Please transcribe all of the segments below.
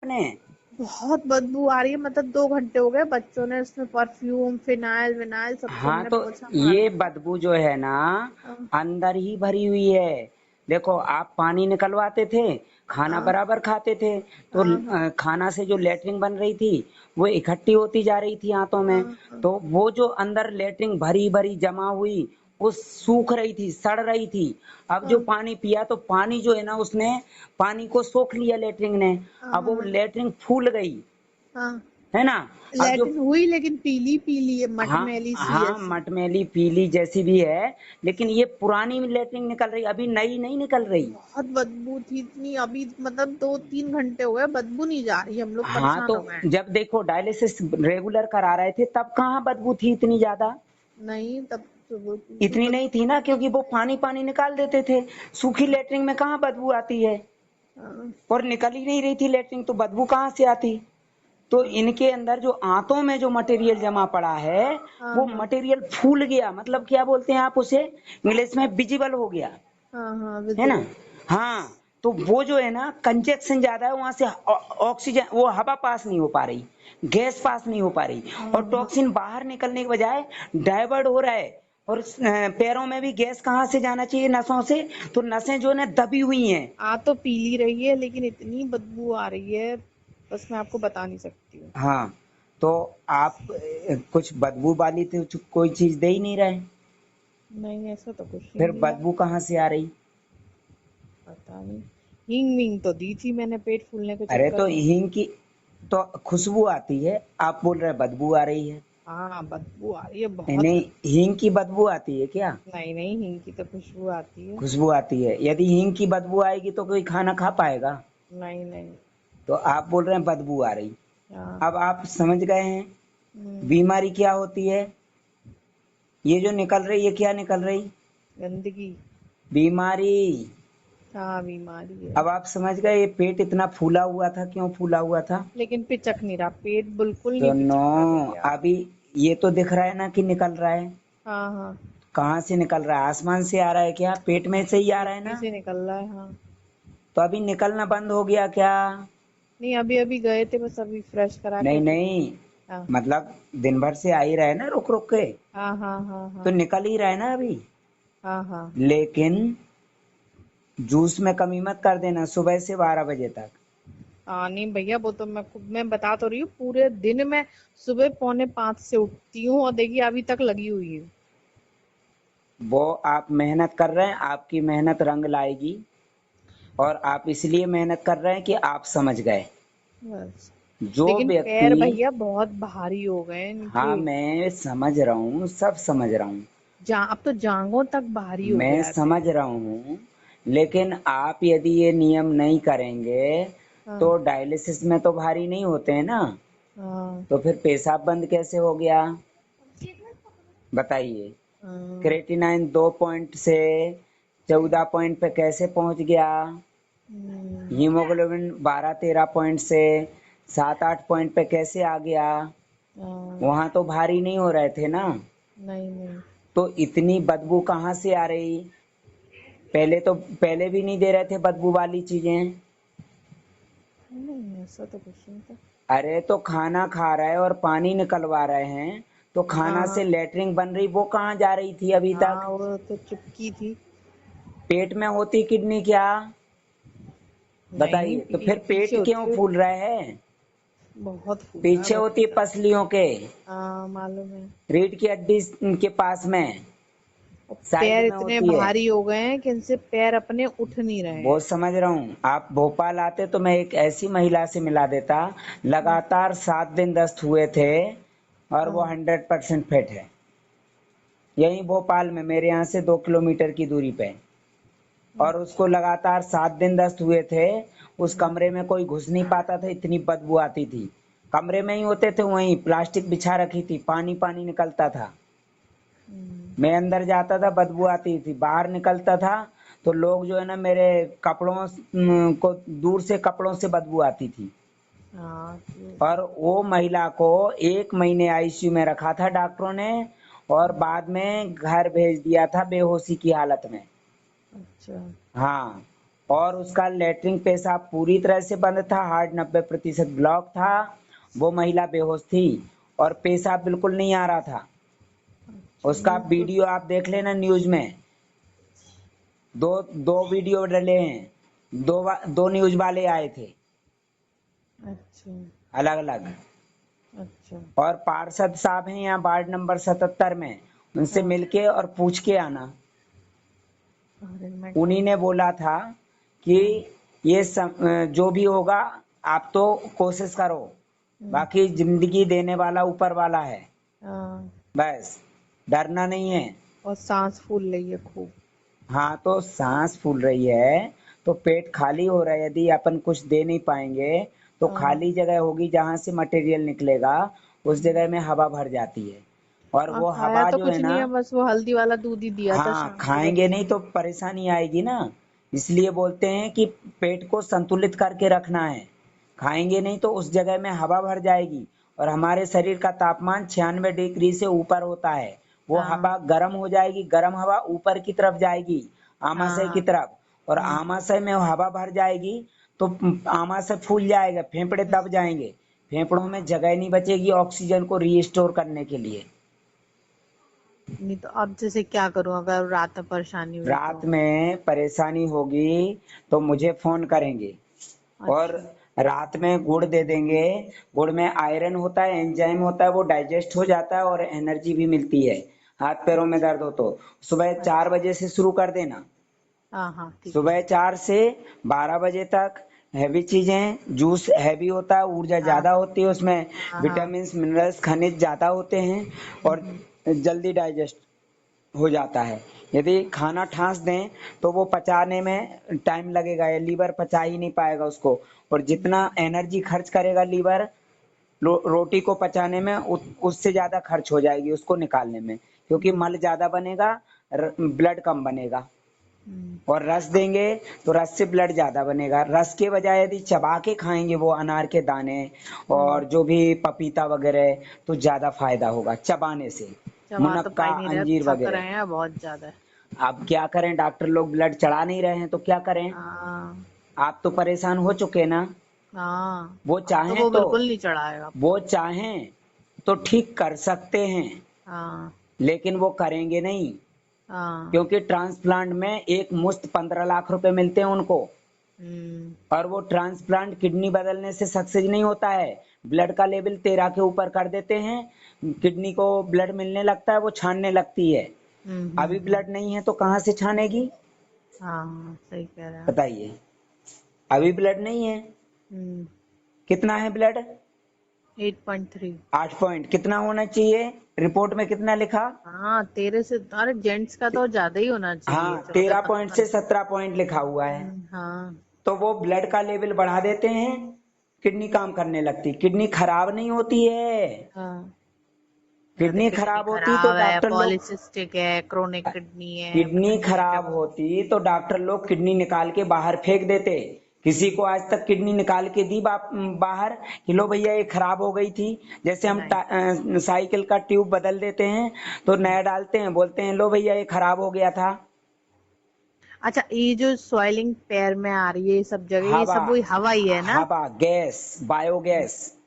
आपने? बहुत बदबू आ रही है, मतलब 2 घंटे हो गए, बच्चों ने उसमें परफ्यूम फिनाइल विनाइल सबसे हाँ हमने तो पोछा मार ये दिया। बदबू जो है ना हाँ अंदर ही भरी हुई है। देखो आप पानी निकलवाते थे, खाना हाँ बराबर खाते थे, तो हाँ हाँ खाना से जो लेटरिन बन रही थी वो इकट्ठी होती जा रही थी आंतों में। हाँ हाँ तो वो जो अंदर लेटरिन भरी भरी जमा हुई वो सूख रही थी, सड़ रही थी। अब जो हाँ पानी पिया तो पानी जो है ना उसने पानी को सोख लिया लेटरिन ने। हाँ अब वो हाँ लेटरिन फूल गई, हाँ। है ना। अब जो लैटिन हुई लेकिन पीली पीली है, हाँ मटमैली सी हाँ ऐसी। मटमैली पीली जैसी भी है, लेकिन ये पुरानी लेटरिन निकल रही, अभी नई नहीं निकल रही। बहुत बदबू थी इतनी, अभी मतलब 2-3 घंटे हो गए, बदबू नहीं जा रही, हम लोग हाँ परेशान तो हो गए हैं। जब देखो डायलिसिस रेगुलर करा रहे थे तब कहाँ बदबू थी इतनी ज्यादा। नहीं तब तो वो थी इतनी नहीं थी बदबू। ना, क्योंकि वो पानी पानी निकाल देते थे। सूखी लेटरिन में कहाँ बदबू आती है, हाँ और निकल ही नहीं रही थी लेटरिन तो बदबू कहाँ से आती। तो हाँ इनके अंदर जो आंतों में जो मटेरियल जमा पड़ा है हाँ वो हाँ मटेरियल फूल गया, मतलब क्या बोलते हैं आप उसे, इंग्लिश में विजिबल हो गया, हाँ हाँ है ना। विजिबल। हाँ तो वो जो है ना कंजेक्शन ज्यादा है, वहां से ऑक्सीजन वो हवा पास नहीं हो पा रही, गैस पास नहीं हो पा रही, और हाँ हाँ टॉक्सिन बाहर निकलने के बजाय डाइवर्ट हो रहा है। और पैरों में भी गैस कहाँ से जाना चाहिए, नसों से, तो नसें जो है ना दबी हुई हैं। आ तो पीली रही है लेकिन इतनी बदबू आ रही है, बस मैं आपको बता नहीं सकती हूँ। हाँ तो आप कुछ बदबू वाली तो कोई चीज दे ही नहीं रहे, नहीं ऐसा तो कुछ नहीं फिर दिया। बदबू कहाँ से आ रही। पता नहीं। हींग वींग तो दी थी मैंने पेट फूलने के अरे चक्कर तो में। हींग की तो खुशबू आती है, आप बोल रहे बदबू आ रही है। हाँ बदबू आ रही है बहुत। नहीं, हींग की बदबू आती है क्या। नहीं नहीं, हींग की तो खुशबू आती है। खुशबू आती है, यदि हींग की बदबू आएगी तो कोई खाना खा पाएगा। नहीं नहीं। तो आप बोल रहे हैं बदबू आ रही। हाँ। अब आप समझ गए हैं हम्म। बीमारी क्या होती है। ये जो निकल रही है क्या निकल रही, गंदगी। बीमारी। हाँ बीमारी है। अब आप समझ गए ये पेट इतना फूला हुआ था क्यों फूला हुआ था। लेकिन पिचक नहीं रहा, पेट बिल्कुल नहीं सुनो, पिचक रहा भैया। अभी ये तो दिख रहा है ना कि निकल रहा है। हाँ हाँ। कहाँ से निकल रहा है, आसमान से आ रहा है क्या, पेट में से ही आ रहा पेट है में ना। से निकल रहा है हाँ। तो अभी निकलना बंद हो गया क्या। नहीं अभी अभी गए थे, बस अभी फ्रेश करा के नहीं फिर। नहीं, हाँ मतलब दिन भर से आ ही रहा है ना रुक रुक के, हाँ हाँ हाँ तो हाँ निकल ही रहा है ना अभी। हाँ हाँ। लेकिन जूस में कमी मत कर देना सुबह से 12 बजे तक। हाँ नहीं भैया, वो तो मैं बता तो रही हूँ, पूरे दिन मैं सुबह 4:45 से उठती हूँ और देखिए अभी तक लगी हुई हूँ। वो आप मेहनत कर रहे हैं, आपकी मेहनत रंग लाएगी, और आप इसलिए मेहनत कर रहे हैं कि आप समझ गए। बस। जो लेकिन व्यक्ति, पैर भैया बहुत भारी हो गए हैं हाँ इनके। मैं समझ रहा हूँ, सब समझ रहा हूँ, अब तो जांघों तक भारी हो मैं गया है समझ पैर। रहा हूँ, लेकिन आप यदि ये नियम नहीं करेंगे हाँ तो डायलिसिस में तो भारी नहीं होते हैं ना, हाँ तो फिर पेशाब बंद कैसे हो गया बताइए। हाँ। क्रेटिनाइन 2 पॉइंट से 14 पॉइंट पे कैसे पहुंच गया, हम्म, हीमोग्लोबिन 12-13 पॉइंट से 7-8 पॉइंट पे कैसे आ गया। हाँ। वहां तो भारी नहीं हो रहे थे ना, नहीं नहीं। तो इतनी बदबू कहाँ से आ रही। पहले भी नहीं दे रहे थे बदबू वाली चीजें। नहीं ऐसा तो कुछ नहीं था। अरे तो खाना खा रहे हैं और पानी निकलवा रहे हैं, तो खाना हाँ से लेटरिन बन रही, वो कहाँ जा रही थी अभी तक। हाँ, वो तो चुपकी थी। पेट में होती किडनी क्या, नहीं बताइए, तो फिर पीछे पेट क्यों होती है। फूल रहा है। बहुत फूला है पीछे बहुत होती है ज्यादा। पसलियों के, हाँ मालूम है। रीढ़ की हड्डी के पास में, और साइड पैर में इतने होती है। भारी हो गए हैं कि इनसे पैर अपने उठ नहीं रहे वो हैं। समझ रहा हूँ, आप भोपाल आते तो मैं एक ऐसी महिला से मिला देता, हाँ लगातार 7 दिन दस्त हुए थे, और वो हाँ 100% फिट है, यहीं भोपाल में मेरे यहाँ से 2 किलोमीटर की दूरी पे। और उसको अच्छा। लगातार 7 दिन दस्त हुए थे, उस हम्म, कमरे में कोई घुस नहीं पाता था, इतनी बदबू आती थी। कमरे में ही होते थे, वहीं प्लास्टिक बिछा रखी थी, पानी पानी निकलता था। हम्म, मैं अंदर जाता था बदबू आती थी, बाहर निकलता था तो लोग जो है ना मेरे कपड़ों को दूर से कपड़ों से बदबू आती थी। हाँ तो। और वो महिला को 1 महीने आईसीयू में रखा था डॉक्टरों ने, और बाद में घर भेज दिया था बेहोशी की हालत में। अच्छा। हाँ, और उसका लेटरिन पेशाब पूरी तरह से बंद था, हार्ट 90% ब्लॉक था। वो महिला बेहोश थी और पेशाब बिल्कुल नहीं आ रहा था। अच्छा, उसका ये तो वीडियो आप देख लेना न्यूज में। दो दो वीडियो डले हैं, दो न्यूज वाले आए थे अच्छा। अलग अलग। अच्छा। और पार्षद साहब हैं यहाँ वार्ड नंबर 77 में, उनसे हाँ। मिलके और पूछ के आना। अरे मैं उन्हीं ने बोला था कि हाँ। जो भी होगा आप तो कोशिश करो, हम्म, बाकी जिंदगी देने वाला ऊपर वाला है, हाँ। बस डरना नहीं है। और सांस फूल रही है खूब। हाँ तो सांस फूल रही है तो पेट खाली हो रहा है, यदि अपन कुछ दे नहीं पाएंगे तो हाँ। खाली जगह होगी जहां से मटेरियल निकलेगा, उस जगह में हवा भर जाती है। और हाँ, वो खाया हवा तो जो है कुछ ना, नहीं है, बस वो हल्दी वाला दूध ही दिया था हाँ शाम को खाएंगे बच्चे नहीं ने। तो परेशानी आएगी ना। इसलिए बोलते हैं कि पेट को संतुलित करके रखना है। खाएंगे नहीं तो उस जगह में हवा भर जाएगी, और हमारे शरीर का तापमान 96 डिग्री से ऊपर होता है। वो हाँ। हवा गर्म हो जाएगी, गर्म हवा ऊपर की तरफ जाएगी, आमाशय की हाँ। तरफ। और हम्म। आमाशय में हवा भर जाएगी तो आमाशय फूल जाएगा, फेफड़े दब जाएंगे, फेफड़ों में जगह नहीं बचेगी ऑक्सीजन को रीस्टोर करने के लिए। नहीं तो अब जैसे क्या करूं अगर रात में परेशानी हुई रात तो? में परेशानी होगी तो मुझे फोन करेंगे, और अच्छा। रात में गुड़ दे देंगे। गुड़ में आयरन होता है, एंजाइम होता है, वो डाइजेस्ट हो जाता है और एनर्जी भी मिलती है। हाथ पैरों में दर्द हो तो सुबह चार अच्छा। बजे से शुरू कर देना। हाँ हाँ ठीक है। सुबह 4 से 12 बजे तक हैवी चीजें, जूस हैवी होता है, ऊर्जा हाँ ज्यादा होती है उसमें, हाँ। हाँ। विटामिन मिनरल्स खनिज ज्यादा होते हैं, और हम्म। जल्दी डाइजेस्ट हो जाता है। यदि खाना ठांस दें तो वो पचाने में टाइम लगेगा, या लीवर पचा ही नहीं पाएगा उसको। और जितना एनर्जी खर्च करेगा लीवर रोटी को पचाने में, उससे ज्यादा खर्च हो जाएगी उसको निकालने में, क्योंकि हम्म। मल ज्यादा बनेगा, ब्लड कम बनेगा। हम्म। और रस देंगे तो रस से ब्लड ज्यादा बनेगा। रस के बजाय यदि चबा के खाएंगे वो अनार के दाने हम्म। और जो भी पपीता वगैरह, तो ज्यादा फायदा होगा चबाने से। चबा तो मुनक्का, पाई नहीं रहे, अंजीर थक वगैरह। रहे हैं बहुत ज्यादा। अब क्या करें, डॉक्टर लोग ब्लड चढ़ा नहीं रहे हैं तो क्या करें। हाँ। आप तो परेशान हो चुके ना। हाँ। वो अब तो चाहें वो तो बिल्कुल नहीं चढ़ाएगा अब वो तो। चाहें तो ठीक कर सकते हैं, हाँ। लेकिन वो करेंगे नहीं। हाँ। क्योंकि ट्रांसप्लांट में एक मुश्त 15 लाख रुपए मिलते हैं उनको। हम्म। और वो ट्रांसप्लांट किडनी बदलने से सक्सेस नहीं होता है। ब्लड का लेवल 13 के ऊपर कर देते हैं, किडनी को ब्लड मिलने लगता है, वो छानने लगती है। अभी हम्म। ब्लड नहीं है तो कहाँ से छानेगी, हाँ सही कह रहे हैं आप। बताइए। अभी ब्लड नहीं है। हम्म। कितना है ब्लड? 8.3। 8 पॉइंट कितना होना चाहिए, रिपोर्ट में कितना लिखा? हाँ 13 से, अरे जेंट्स का तो ज्यादा ही होना चाहिए, हाँ 13 पॉइंट 14-15। से 17 पॉइंट लिखा हुआ है। हाँ। तो वो ब्लड का लेवल बढ़ा देते हैं, किडनी काम करने लगती। किडनी खराब नहीं होती है। हाँ। या तो किडनी किडनी खराब होती तो खराब है, डॉक्टर लोग, पॉलीसिस्टिक है, क्रोनिक किडनी है, पता किडनी नहीं क्या क्या खराब बोल। होती तो डॉक्टर लोग किडनी निकाल के बाहर फेंक देते। किसी को आज तक किडनी निकाल के दी बाहर कि लो भैया ये खराब हो गई थी। जैसे हम नहीं। साइकिल का ट्यूब बदल देते हैं तो हम्म। नया डालते हैं, बोलते हैं लो भैया ये खराब हो गया था। अच्छा, ये जो सॉइलिंग पैर में आ रही है ये सब जगह, ये हवा, सब वही हवा ही है ना? हवा गैस, बायोगैस।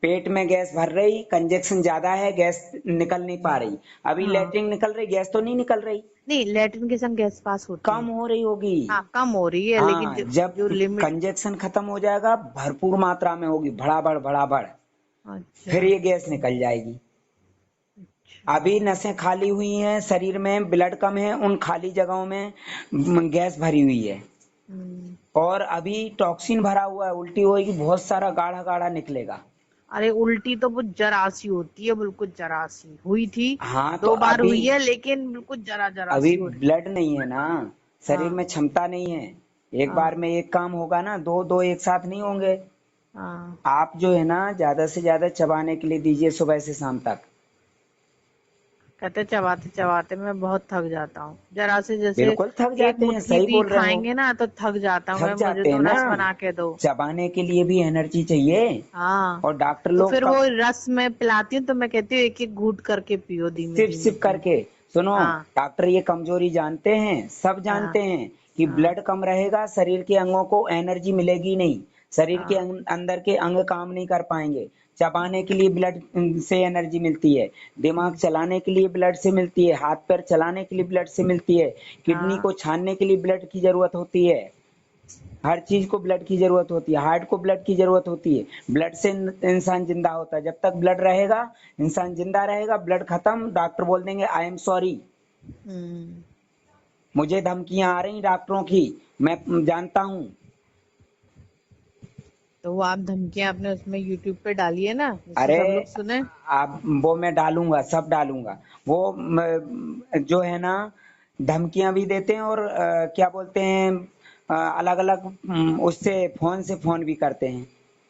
पेट में गैस भर रही, कंजेक्शन ज्यादा है, गैस निकल नहीं पा रही। अभी हाँ। लेटरिन निकल रही, गैस तो नहीं निकल रही, नहीं, लैट्रिन के संग गैस पास होती कम है। हो रही होगी। हाँ कम हो रही है, लेकिन हाँ जो जब जो लिमिट। कंजेक्शन खत्म हो जाएगा भरपूर मात्रा में होगी, भड़ाभड़ भड़ाभड़, अच्छा। फिर ये गैस निकल जाएगी। अच्छा। अभी नसें खाली हुई हैं, शरीर में ब्लड कम है, उन खाली जगहों में गैस भरी हुई है। हम्म। और अभी टॉक्सिन भरा हुआ है, उल्टी होगी, बहुत सारा गाढ़ा गाढ़ा निकलेगा। अरे उल्टी तो वो जरा सी होती है, बिल्कुल जरा सी हुई थी। हाँ तो 2 बार अभी, हुई है, लेकिन बिल्कुल जरा जरा अभी सी हो रही है। ब्लड नहीं है ना, शरीर हाँ। में क्षमता नहीं है। एक बार हाँ। में एक काम होगा ना, दो दो एक साथ नहीं होंगे। हाँ। आप जो है ना ज्यादा से ज्यादा चबाने के लिए दीजिए सुबह से शाम तक। कहते चबाते चबाते मैं बहुत थक जाता हूँ, जरा से जैसे बिल्कुल थक एक जाते हैं, मुट्ठी सही भी बोल रहे हो। खाएंगे ना तो थक जाता हूँ थक मैं, मुझे जाते हैं तो ना, रस बना के दो। चबाने के लिए भी एनर्जी चाहिए। हाँ। और डॉक्टर तो लोग फिर का वो रस मैं पिलाती हूँ तो मैं कहती हूँ एक एक घूट करके पियो, धीमे सिप धीमे सिप धीमे। करके। सुनो, हाँ। डॉक्टर ये कमजोरी जानते हैं, सब हाँ। जानते हैं कि हाँ ब्लड कम रहेगा, शरीर के अंगों को एनर्जी मिलेगी नहीं, शरीर के हाँ अंदर के अंग काम नहीं कर पाएंगे। चबाने के लिए ब्लड से एनर्जी मिलती है, दिमाग चलाने के लिए ब्लड से मिलती है, हाथ पैर चलाने के लिए ब्लड से मिलती है, किडनी हाँ को छानने के लिए ब्लड की जरूरत होती है, हर चीज को ब्लड की जरूरत होती है, हार्ट को ब्लड की जरूरत होती है। ब्लड से इंसान जिंदा होता है, जब तक ब्लड रहेगा इंसान जिंदा रहेगा, ब्लड खत्म डॉक्टर बोल देंगे आई एम सॉरी, हम्म। मुझे धमकियां आ रही डॉक्टरों की, मैं जानता हूँ। तो वो आप धमकियां आपने उसमें यूट्यूब पे डाली है ना, जिससे अरे सब लोग सुने। आप वो मैं डालूंगा, सब डालूंगा। वो जो है ना, धमकियां भी देते हैं और क्या बोलते हैं, अलग अलग उससे फोन से फोन भी करते हैं।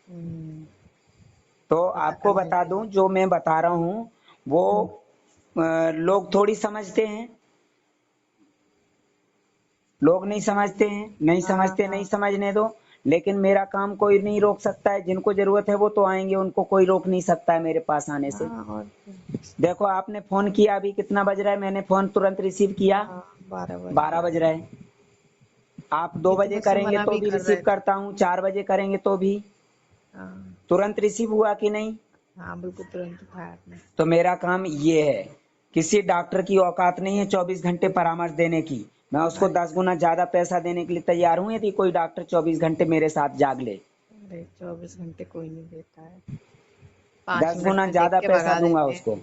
हम्म। तो पता आपको करने बता के दूं लिए। जो मैं बता रहा हूँ वो हम्म। लोग थोड़ी समझते हैं, लोग नहीं समझते हैं, नहीं हाँ समझते, नहीं हाँ समझने दो। लेकिन मेरा काम कोई नहीं रोक सकता है, जिनको जरूरत है वो तो आएंगे, उनको कोई रोक नहीं सकता है मेरे पास आने से। हाँ। और क्या। देखो आपने फोन किया, अभी कितना बज रहा है, मैंने फोन तुरंत रिसीव किया, हाँ 12 बज 12 गए। बज रहा है। आप दो ये तो बजे मुझसे करेंगे मना तो भी भी कर रिसीव रहे थे। करता हूँ, 4 बजे करेंगे तो भी हाँ तुरंत रिसीव हुआ कि नहीं। हाँ, बिल्कुल तुरंत उठाया आपने। तो मेरा काम ये है, किसी डॉक्टर की औकात नहीं है 24 घंटे परामर्श देने की, मैं उसको अरे 10 गुना ज्यादा पैसा देने के लिए तैयार हूँ यदि कोई डॉक्टर 24 घंटे मेरे साथ जाग ले। अरे 24 घंटे कोई नहीं देता है, 5 मिनट 10 गुना में देख ज्यादा के पैसा भगा दूंगा देते हैं। उसको।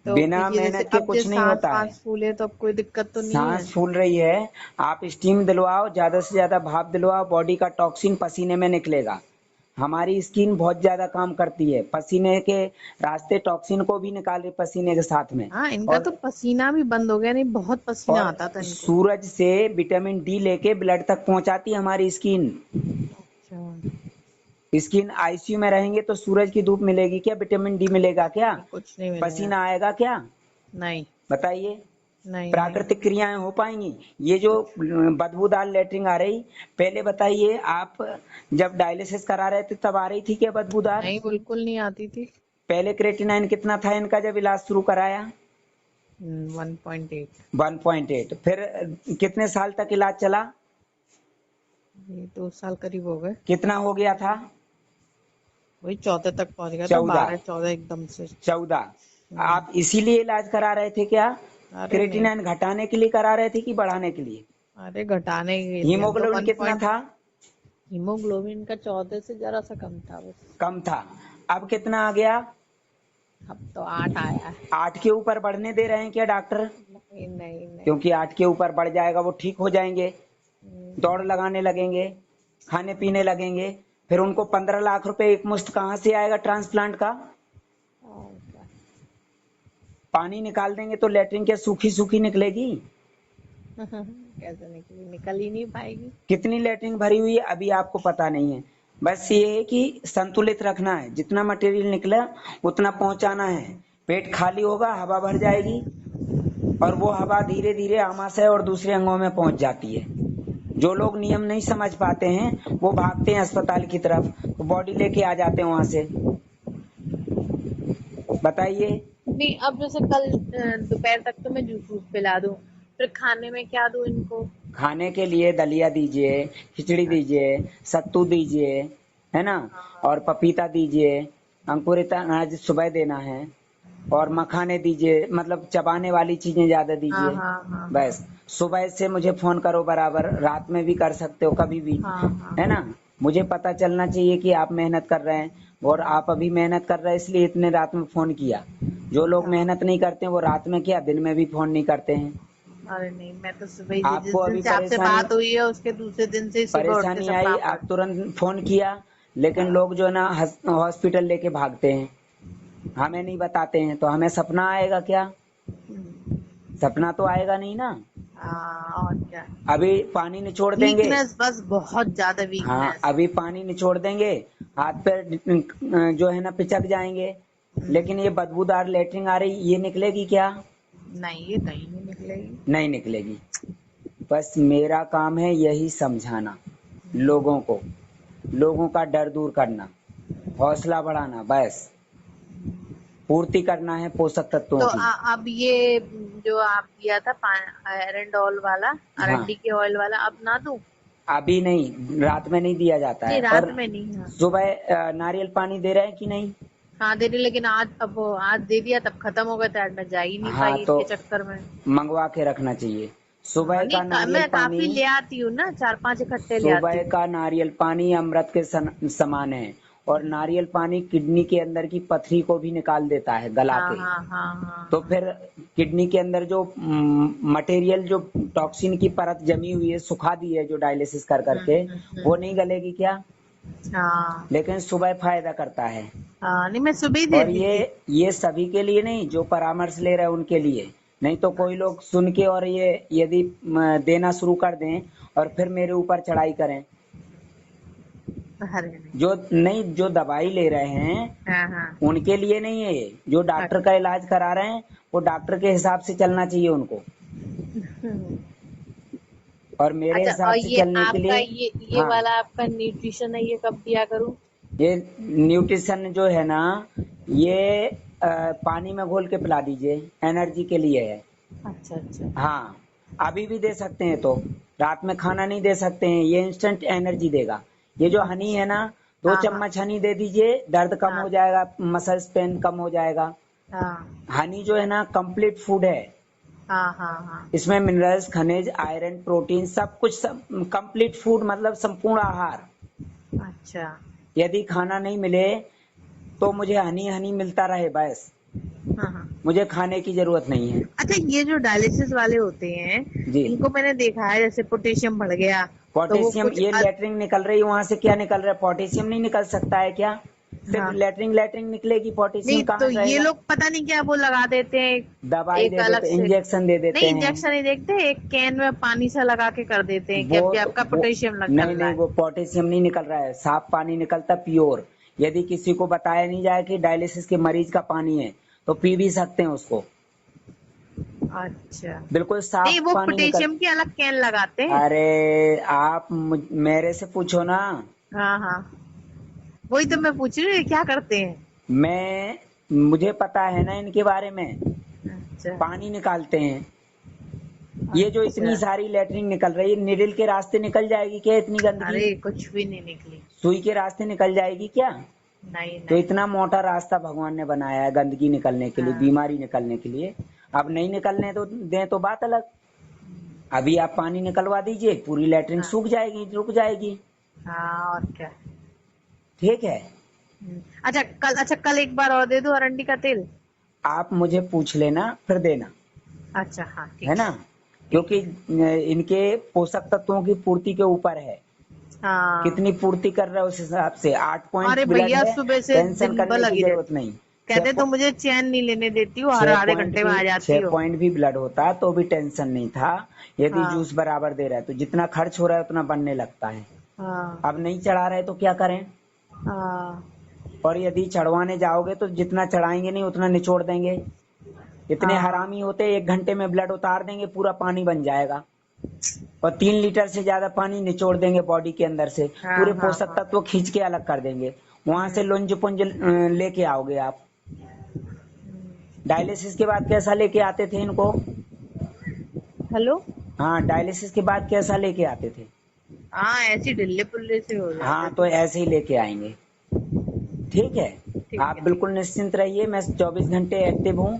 तो बिना ये जैसे मेहनत के अब कुछ जैसे नहीं सांस होता है। वांस फूले तो अब कोई दिक्कत तो नहीं है। सांस फूल रही है, आप स्टीम दिलवाओ, ज्यादा से ज्यादा भाप दिलवाओ, बॉडी का टॉक्सिन पसीने में निकलेगा। हमारी स्किन बहुत ज्यादा काम करती है, पसीने के रास्ते टॉक्सिन को भी निकाल रही पसीने के साथ में। हाँ, इनका और तो पसीना भी बंद हो गया, नहीं बहुत पसीना और आता था इनको। सूरज से विटामिन डी लेके ब्लड तक पहुंचाती है हमारी स्किन। अच्छा। स्किन आईसीयू में रहेंगे तो सूरज की धूप मिलेगी क्या, विटामिन डी मिलेगा क्या, नहीं, कुछ नहीं मिलेगा। पसीना आएगा क्या, नहीं बताइए। नहीं नहीं। प्राकृतिक क्रियाएं हो पाएंगी। ये जो कुछ बदबूदार लेटरिन आ रही, पहले बताइए आप जब डायलिसिस करा रहे थे तब आ रही थी क्या बदबूदार। नहीं, बिल्कुल नहीं आती थी। पहले क्रेटिनाइन कितना था इनका जब इलाज शुरू कराया, 1.8। 1.8। फिर कितने साल तक इलाज चला, ये 2 साल करीब हो गए। कितना हो गया था, वही 14 तक पहुंच गया था, 14, 12 14 एकदम से। 14। हम्म। आप इसीलिए इलाज करा रहे थे क्या, अरे नहीं। क्रेटिनाइन घटाने के लिए करा रहे थे कि बढ़ाने के लिए। अरे घटाने के लिए, हम तो हीमोग्लोबिन 1 कितना पॉइंट। था, हीमोग्लोबिन का 14 से जरा सा कम था बस। कम था। अब कितना आ गया, अब तो 8 आया है। 8 के ऊपर बढ़ने दे रहे हैं क्या डॉक्टर, नहीं नहीं नहीं। क्योंकि 8 के ऊपर बढ़ जाएगा वो ठीक हो जाएंगे, दौड़ हम्म। लगाने लगेंगे, खाने पीने लगेंगे, फिर उनको 15 लाख रुपए एक मुश्त कहाँ से आएगा ट्रांसप्लांट का। और क्या। पानी निकाल देंगे तो लेटरिन क्या सूखी सूखी निकलेगी, कैसे निकली, निकल ही नहीं पाएगी। कितनी लेटरिन भरी हुई है अभी आपको पता नहीं है। बस ये है कि संतुलित रखना है, जितना मटेरियल निकला उतना पहुंचाना है। पेट खाली होगा हवा भर जाएगी और वो हवा धीरे धीरे आमाशय और दूसरे अंगों में पहुंच जाती है। जो लोग नियम नहीं समझ पाते हैं वो भागते हैं अस्पताल की तरफ, तो बॉडी लेके आ जाते हैं वहां से, बताइए। नहीं, अब जैसे कल दोपहर तक तो मैं जूस वूस पिला दूं, फिर खाने में क्या दूं इनको। खाने के लिए दलिया दीजिए, खिचड़ी दीजिए, सत्तू दीजिए, है ना, और हाँ पपीता दीजिए, अंकुरित अनाज सुबह देना है, और मखाने दीजिए, मतलब चबाने वाली चीजें ज्यादा हाँ दीजिए। हाँ हाँ हाँ बस सुबह से मुझे फोन करो बराबर, रात में भी कर सकते हो कभी भी, हाँ हाँ है ना। मुझे पता चलना चाहिए कि आप मेहनत कर रहे हैं, और आप अभी मेहनत कर रहे हैं इसलिए इतने रात में फोन किया। जो लोग हाँ। मेहनत नहीं करते वो रात में क्या दिन में भी फोन नहीं करते हैं। अरे नहीं, मैं तो सुबह ही जिस आपको दिन अभी से आपसे परेशानी बात हुई है उसके दूसरे दिन से ही सुबह उठते परेशानी सब आई, काम आप करती हूँ। तुरंत फोन किया, लेकिन हाँ लोग जो है ना हॉस्पिटल लेके भागते हैं, हमें नहीं बताते हैं, तो हमें सपना आएगा क्या, सपना तो आएगा नहीं ना। हाँ, और क्या। अभी पानी निचोड़ देंगे, वीकनेस, बस बहुत ज्यादा हाँ वीकनेस। अभी पानी निचोड़ देंगे, हाथ पैर जो है ना पिचक जाएंगे, लेकिन ये बदबूदार लेटरिन आ रही ये निकलेगी क्या, नहीं, ये कहीं नहीं निकलेगी। नहीं निकलेगी। बस मेरा काम है यही समझाना लोगों को, लोगों का डर दूर करना, हौसला बढ़ाना, बस। पूर्ति करना है पोषक तत्वों तो की। अब ये जो आप दिया था एरंडोल वाला, हाँ, अरंडी के ऑयल वाला, अब ना दूं? अभी नहीं, रात में नहीं दिया जाता नहीं, है। रात और में नहीं। हाँ। सुबह नारियल पानी दे रहे हैं कि नहीं? हाँ दे रही, लेकिन आज अब वो आज दे दिया तब खत्म हो गया था, आज मैं जा ही नहीं हाँ, पाई तो इसके चक्कर में। मंगवा के रखना चाहिए। हाँ, सुबह नहीं का नारियल मैं पानी, काफी ले आती हूँ ना, 4-5 इकट्ठे ले आती सुबह हूँ। का नारियल पानी अमृत के समान है। और नारियल पानी किडनी के अंदर की पथरी को भी निकाल देता है गला हाँ के। हाँ हाँ हाँ तो हाँ। फिर किडनी के अंदर जो मटेरियल, जो टॉक्सिन की परत जमी हुई है, सुखा दी है जो डायलिसिस कर करके, वो नहीं हम्म। गलेगी क्या? हाँ लेकिन सुबह फायदा करता है। हाँ, नहीं मैं सुबह ही और देती थी। ये सभी के लिए नहीं, जो परामर्श ले रहे हैं उनके लिए। नहीं तो कोई लोग सुन के और ये यदि देना शुरू कर दें और फिर मेरे ऊपर चढ़ाई करें। अरे नहीं। जो नहीं, जो दवाई ले रहे हैं हाँ हाँ। उनके लिए नहीं है ये। जो डॉक्टर का इलाज करा रहे हैं वो डॉक्टर के हिसाब से चलना चाहिए उनको, हम्म। और मेरे अच्छा, हिसाब और से ये चलने के आपका लिए। ये हाँ, वाला आपका न्यूट्रिशन है, ये कब दिया करूँ? ये न्यूट्रिशन जो है ना, ये पानी में घोल के पिला दीजिए, एनर्जी के लिए है। अच्छा अच्छा। हाँ, अभी भी दे सकते हैं, तो रात में खाना नहीं दे सकते हैं, ये इंस्टेंट एनर्जी देगा। ये जो हनी है अच्छा। ना, 2 हाँ हाँ चम्मच हनी दे दीजिए, दर्द कम हाँ हो जाएगा, मसल्स पेन कम हो जाएगा। हाँ हनी जो है ना कंप्लीट फूड है। हाँ हाँ हाँ। इसमें मिनरल्स, खनिज, आयरन, प्रोटीन सब कुछ, सब कंप्लीट फूड, मतलब संपूर्ण आहार। अच्छा। यदि खाना नहीं मिले तो मुझे हनी हनी मिलता रहे बस, हाँ हाँ। मुझे खाने की जरूरत नहीं है। अच्छा, ये जो डायलिसिस वाले होते हैं, जी, इनको मैंने देखा है जैसे पोटेशियम बढ़ गया तो वो पोटेशियम, कुछ ये लेटरिन निकल रही है, वहां से क्या निकल रहा है? पोटेशियम नहीं निकल सकता है क्या? सिर्फ हाँ। लेटरिन लेटरिन निकलेगी, पोटेशियम नहीं कहाँ तो से ये रहेगा? लोग पता नहीं क्या वो लगा देते हैं, दवाई एक दे अलग देते, से। इंजेक्शन दे देते नहीं, हैं। इंजेक्शन नहीं देखते, एक कैन में पानी सा लगा के कर देते हैं कि वो अब आपका वो पोटेशियम नहीं निकल रहा नहीं, है। वो पोटेशियम नहीं निकल रहा है, साफ पानी निकलता, प्योर। यदि किसी को बताया नहीं जाए कि डायलिसिस के मरीज का पानी है, तो पी भी सकते हैं उसको, अच्छा। बिल्कुल नहीं, साफ वो पानी निकल। पोटेशियम की अलग कैन लगाते हैं। अरे, आप मेरे से पूछो ना। हाँ हाँ, वही तो मैं पूछ रही हूँ, क्या करते हैं? मैं मुझे पता है ना इनके बारे में। अच्छा पानी निकालते हैं। ये जो अच्छा। इतनी सारी लेटरिन निकल रही है, निडल के रास्ते निकल जाएगी क्या इतनी गंदगी? अरे कुछ भी नहीं निकली। सुई के रास्ते निकल जाएगी क्या? नहीं तो नहीं। इतना मोटा रास्ता भगवान ने बनाया है गंदगी निकलने के लिए, हाँ। बीमारी निकलने के लिए। अब नहीं निकलने तो दें तो बात अलग। अभी आप पानी निकलवा दीजिए, पूरी लेटरिन हाँ सूख जाएगी, रुक जाएगी। हाँ, और क्या। ठीक है, अच्छा कल एक बार और दे दो अरंडी का तेल। आप मुझे पूछ लेना फिर देना, अच्छा हाँ, है ठीक ना? है। क्योंकि ठीक है। इनके पोषक तत्वों की पूर्ति के ऊपर है, हाँ। कितनी पूर्ति कर रहा है उस हिसाब से। 8 अरे पॉइंट ब्लड भैया, है, सुबह से टेंशन दिन भर करने की लगी जरूरत रहती, नहीं। कहते तो मुझे चैन नहीं लेने देती हो, हर आधे घंटे में आ जाती 6 हो। पॉइंट भी ब्लड होता तो भी टेंशन नहीं था। यदि हाँ जूस बराबर दे रहा है तो जितना खर्च हो रहा है उतना बनने लगता है। हाँ अब नहीं चढ़ा रहे तो क्या करें? हाँ और यदि चढ़वाने जाओगे तो जितना चढ़ाएंगे नहीं उतना निचोड़ देंगे। इतने हाँ हरामी होते, 1 घंटे में ब्लड उतार देंगे, पूरा पानी बन जाएगा। और 3 लीटर से ज्यादा पानी निचोड़ देंगे बॉडी के अंदर से, हाँ पूरे हाँ पोषक हाँ। तत्व खींच के अलग कर देंगे। वहां से लुंज पुंज लेके आओगे आप। डायलिसिस के बाद कैसा लेके आते थे इनको? हेलो। हाँ, डायलिसिस के बाद कैसा लेके आते थे? हाँ, ऐसे ढिल्ले पुल्ले से हो जाते हाँ, तो थे। ऐसे ही लेके आएंगे। ठीक है, ठीक आप है ठीक बिल्कुल निश्चिंत रहिए, मैं 24 घंटे एक्टिव हूँ।